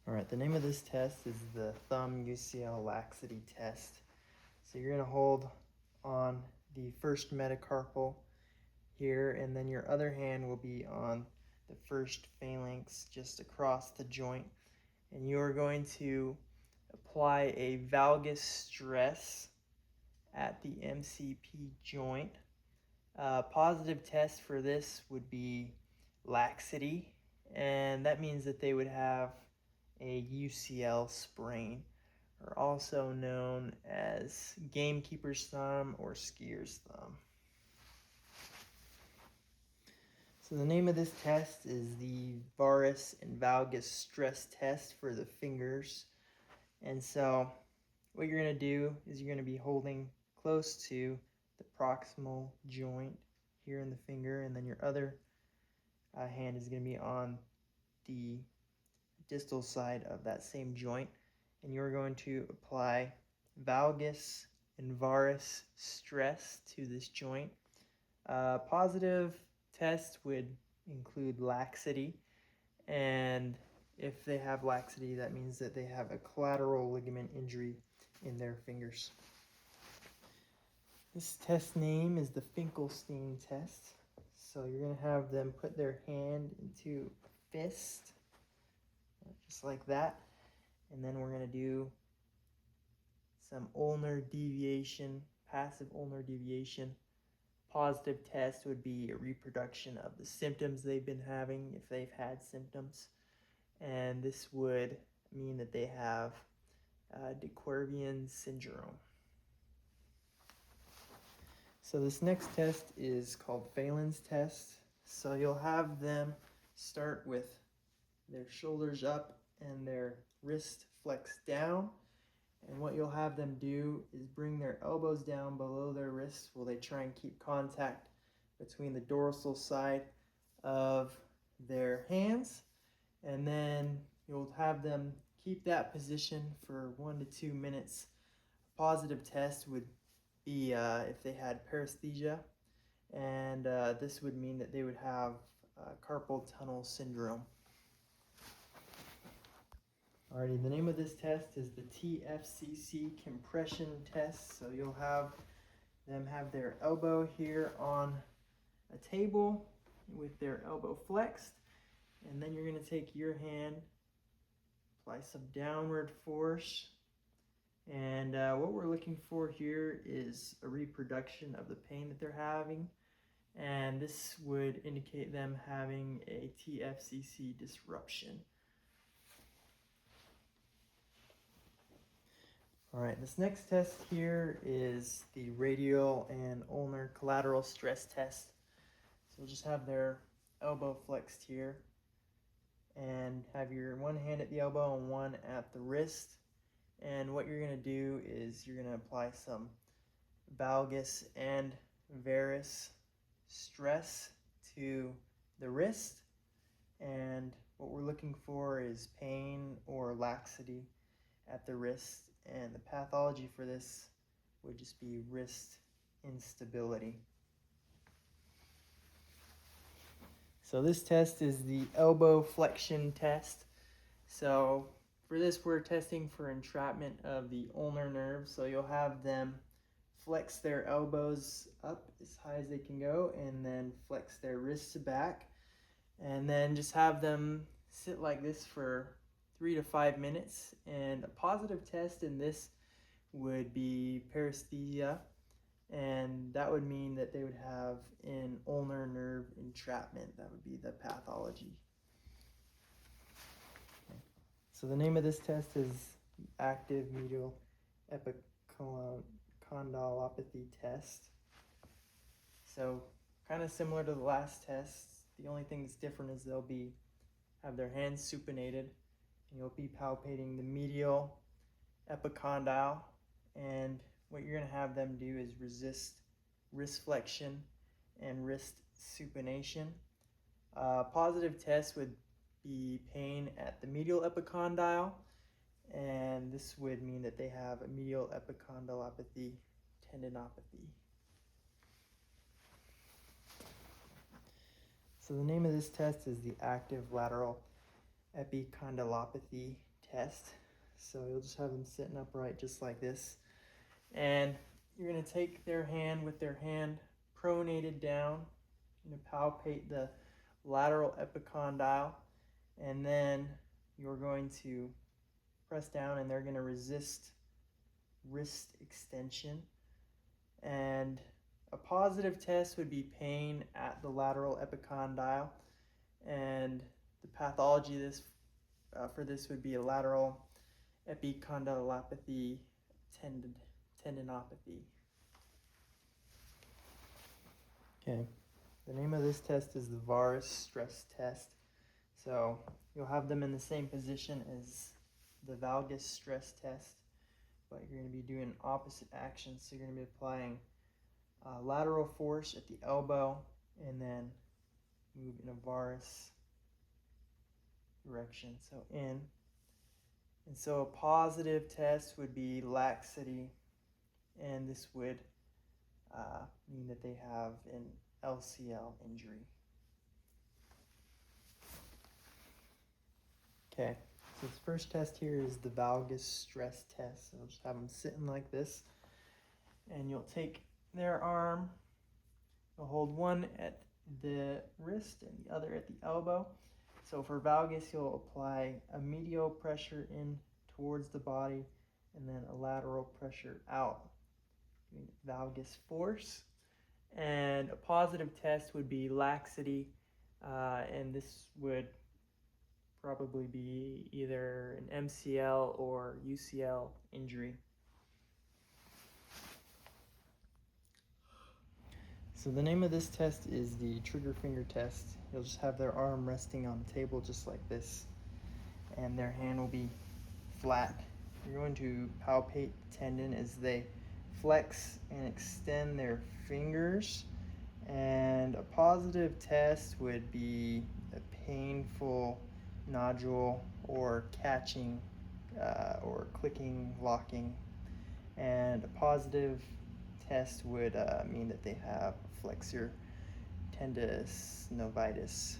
All right, the name of this test is the thumb UCL laxity test. So you're going to hold on the first metacarpal here, and then your other hand will be on the first phalanx just across the joint. And you are going to apply a valgus stress at the MCP joint. Positive test for this would be laxity, and that means that they would have a UCL sprain, or also known as gamekeeper's thumb or skier's thumb. So the name of this test is the varus and valgus stress test for the fingers. And so what you're going to do is you're going to be holding close to the proximal joint here in the finger, and then your other hand is going to be on the distal side of that same joint, and you're going to apply valgus and varus stress to this joint. Positive test would include laxity, and if they have laxity, that means that they have a collateral ligament injury in their fingers. This test name is the Finkelstein test. So you're going to have them put their hand into a fist, just like that. And then we're going to do some ulnar deviation, passive ulnar deviation. Positive test would be a reproduction of the symptoms they've been having, if they've had symptoms. And this would mean that they have de Quervain syndrome. So this next test is called Phelan's test. So you'll have them start with their shoulders up and their wrist flexed down. And what you'll have them do is bring their elbows down below their wrists while they try and keep contact between the dorsal side of their hands. And then you'll have them keep that position for 1 to 2 minutes. A positive test would be if they had paresthesia, and this would mean that they would have carpal tunnel syndrome. Alrighty, the name of this test is the TFCC compression test. So you'll have them have their elbow here on a table with their elbow flexed, and then you're going to take your hand, apply some downward force, and what we're looking for here is a reproduction of the pain that they're having, and this would indicate them having a TFCC disruption. All right, this next test here is the radial and ulnar collateral stress test. So we'll just have their elbow flexed here and have your one hand at the elbow and one at the wrist. And what you're going to do is you're going to apply some valgus and varus stress to the wrist. And what we're looking for is pain or laxity at the wrist. And the pathology for this would just be wrist instability. So this test is the elbow flexion test. So for this, we're testing for entrapment of the ulnar nerve. So you'll have them flex their elbows up as high as they can go, and then flex their wrists back, and then just have them sit like this for 3 to 5 minutes. And a positive test in this would be paresthesia, and that would mean that they would have an ulnar nerve entrapment. That would be the pathology. Okay. So the name of this test is active medial epicondylopathy test. So kind of similar to the last test. The only thing that's different is they'll have their hands supinated, and you'll be palpating the medial epicondyle, and what you're going to have them do is resist wrist flexion and wrist supination. Positive test would be pain at the medial epicondyle, and this would mean that they have a medial epicondylopathy tendinopathy. So the name of this test is the active lateral epicondylopathy test. So you'll just have them sitting upright just like this. And you're going to take their hand with their hand pronated down. You're going to palpate the lateral epicondyle, and then you're going to press down, and they're going to resist wrist extension. And a positive test would be pain at the lateral epicondyle, and the pathology for this would be a lateral epicondylopathy tendinopathy. Okay, the name of this test is the Varus stress test. So you'll have them in the same position as the valgus stress test, but you're going to be doing opposite actions. So you're going to be applying lateral force at the elbow and then move in a varus direction, so in. And so a positive test would be laxity, and this would mean that they have an LCL injury. Okay, so this first test here is the valgus stress test. So I'll just have them sitting like this, and you'll take their arm, you'll hold one at the wrist and the other at the elbow. So for valgus, you'll apply a medial pressure in towards the body and then a lateral pressure out, valgus force. And a positive test would be laxity, and this would probably be either an MCL or UCL injury. So the name of this test is the trigger finger test. You'll just have their arm resting on the table just like this, and their hand will be flat. You're going to palpate the tendon as they flex and extend their fingers. And a positive test would be a painful nodule or catching or clicking, locking. And a positive test would mean that they have flexor tendinovitis.